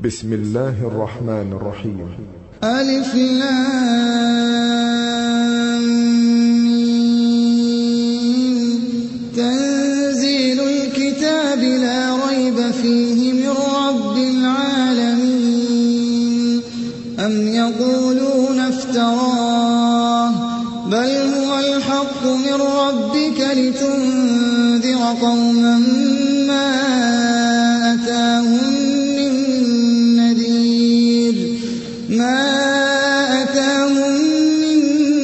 بسم الله الرحمن الرحيم. ألف لام ميم. تنزيل الكتاب لا ريب فيه من رب العالمين. أم يقولون افتراه بل هو الحق من ربك لتنذر قوما ما أتاهم من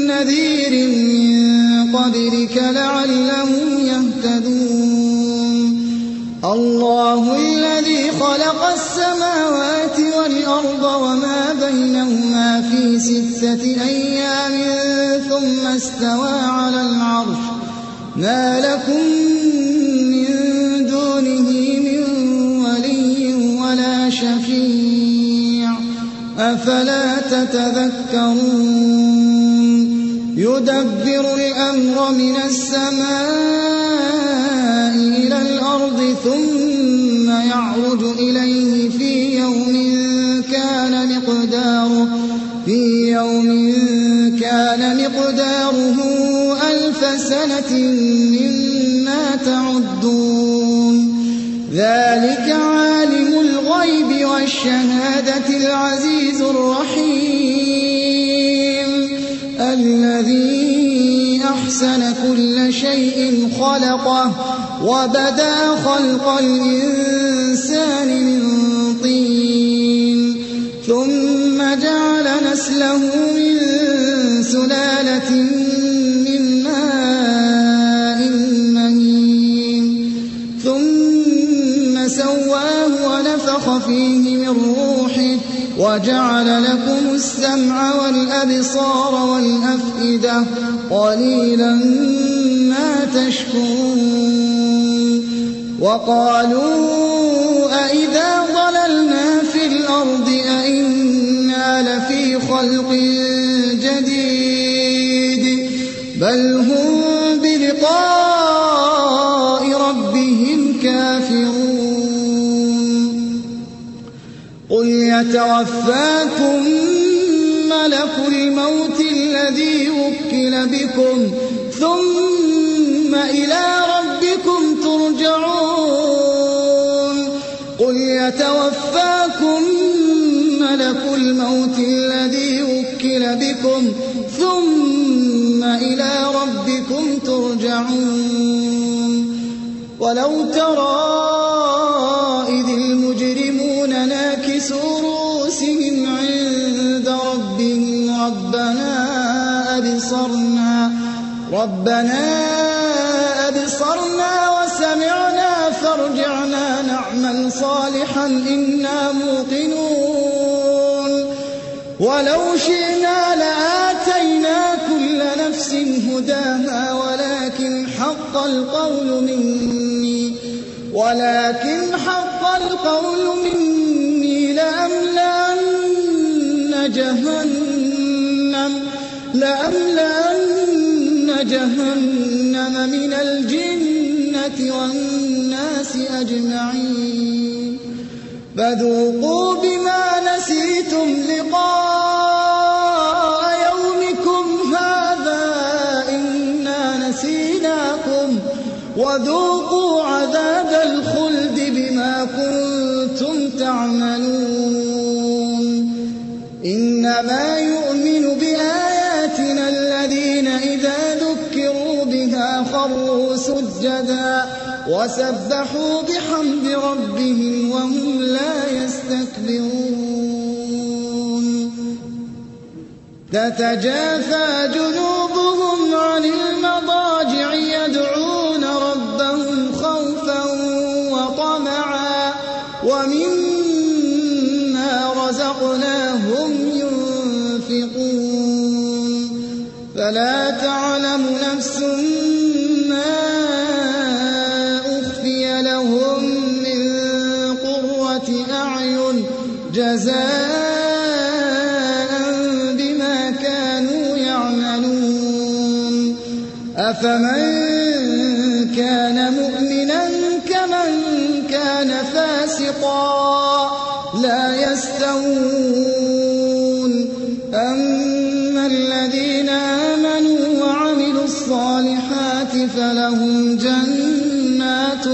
نذير من قبلك لعلهم يهتدون. الله الذي خلق السماوات والأرض وما بينهما في 6 أيام ثم استوى على العرش. ما لكم من دونه من ولي ولا شفيع أفلا تتذكرون. يدبر الأمر من السماء إلى الأرض ثم يعرج إليه في يوم كان مقداره 1000 سنة مما تعدون. ذلك عالم الغيب والشهادة العزيز الرحيم الذي أحسن كل شيء خلقه وبدأ خلق الإنسان من طين ثم جعل نسله من سلالة من ماء مهين ثم سواه ونفخ فيه من روحه وجعل لكم السمع والأبصار والأفئدة قليلا ما تشكرون. وقالوا أئذا ضللنا في الأرض أئنا لفي خلق جديد بل هم بلقاء ربهم كافرون. قل يتوفاكم ملك الموت الذي وكل بكم ثم إلى ربكم ترجعون. قل يتوفاكم ملك الموت الذي وكل بكم ثم إلى ربكم ترجعون. ولو ترى إذ المجرمون ناكسوا رؤوسهم عند ربهم ربنا أبصرنا وسمعنا فارجعنا نعمل صالحا إنا موقنون. ولو شئنا لآتينا كل نفس هداها ولكن حق القول مني لأملأن جهنم من الجنة والناس أجمعين. فذوقوا بما نسيتم لقاء يومكم هذا إنا نسيناكم وذوقوا عذاب الخلد بما كنتم تعملون. إنما يؤمن بآياتنا الذين إذا ذكروا بها خروا سجدا وسبحوا بحمد ربهم وهم لا يستكبرون. تتجافى جنوبهم عن المضاجع يدعون ربهم خوفا وطمعا ومما رزقناهم ينفقون. فلا تعلم نفس ما أخفي لهم من قرة أعين جزاء بما كانوا يعملون. أفمن كان مؤمنا كمن كان فاسقا لا يستوون أما الذين آمنوا وعملوا الصالحات فلهم جنات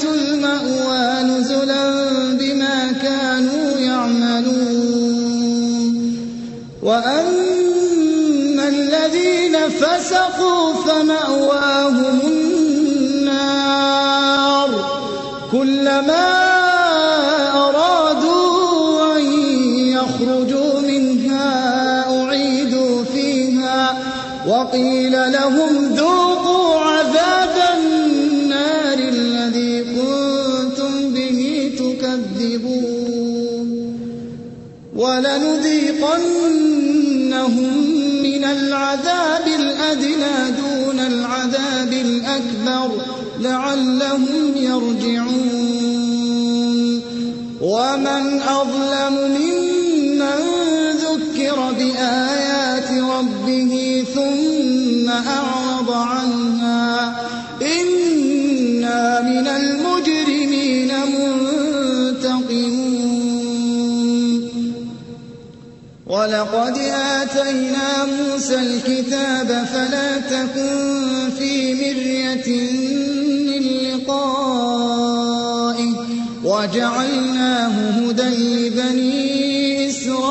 المأوى نزلا بما كانوا يعملون وأما الذين فسقوا فمأواهم النار كلما أرادوا أن يخرجوا منها أعيدوا فيها وقيل لهم ذوقوا عذاب النار الذي كنتم به تكذبون ولنذيقنهم من العذاب الأدنى دون العذاب الأكبر لعلهم يرجعون ومن أظلم ممن ذكر بآيات ربه ثم أعرض عنها إنا من المجرمين منتقمون ولقد آتينا موسى الكتاب فلا تكن في مرية من لقائه وجعلناه هدى لبني إسرائيل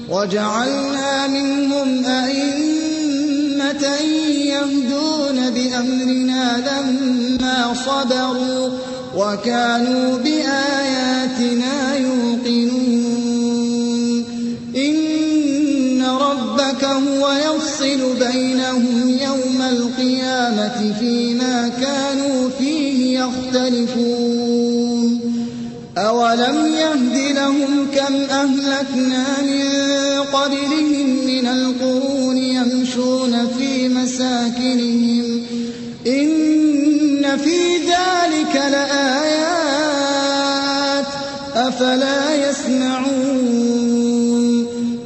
وجعلنا منهم أئمة يهدون بأمرنا لما صبروا وكانوا بآياتنا يوقنون إن ربك هو يفصل بينهم يوم القيامة فيما كانوا فيه يختلفون أولم يهد لهم كم أهلكنا من قبلهم من القرون يمشون في مساكنهم إن في ذلك لآيات أفلا يسمعون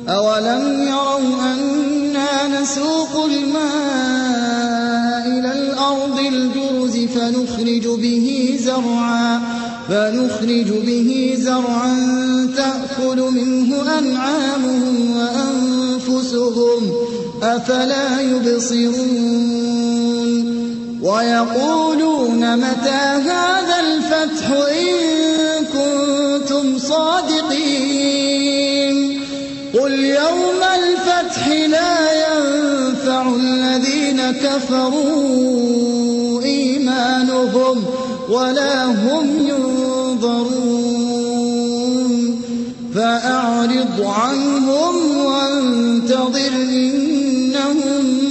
أولم يروا أنا نسوق الماء إلى الأرض الجرز فنخرج به زرعا تأكل منه أنعامهم وأنفسهم أفلا يبصرون ويقولون متى هذا الفتح إن كنتم صادقين قل يوم الفتح لا ينفع الذين كفروا إيمانهم ولا هم ينظرون فأعرض عنهم وانتظر إنهم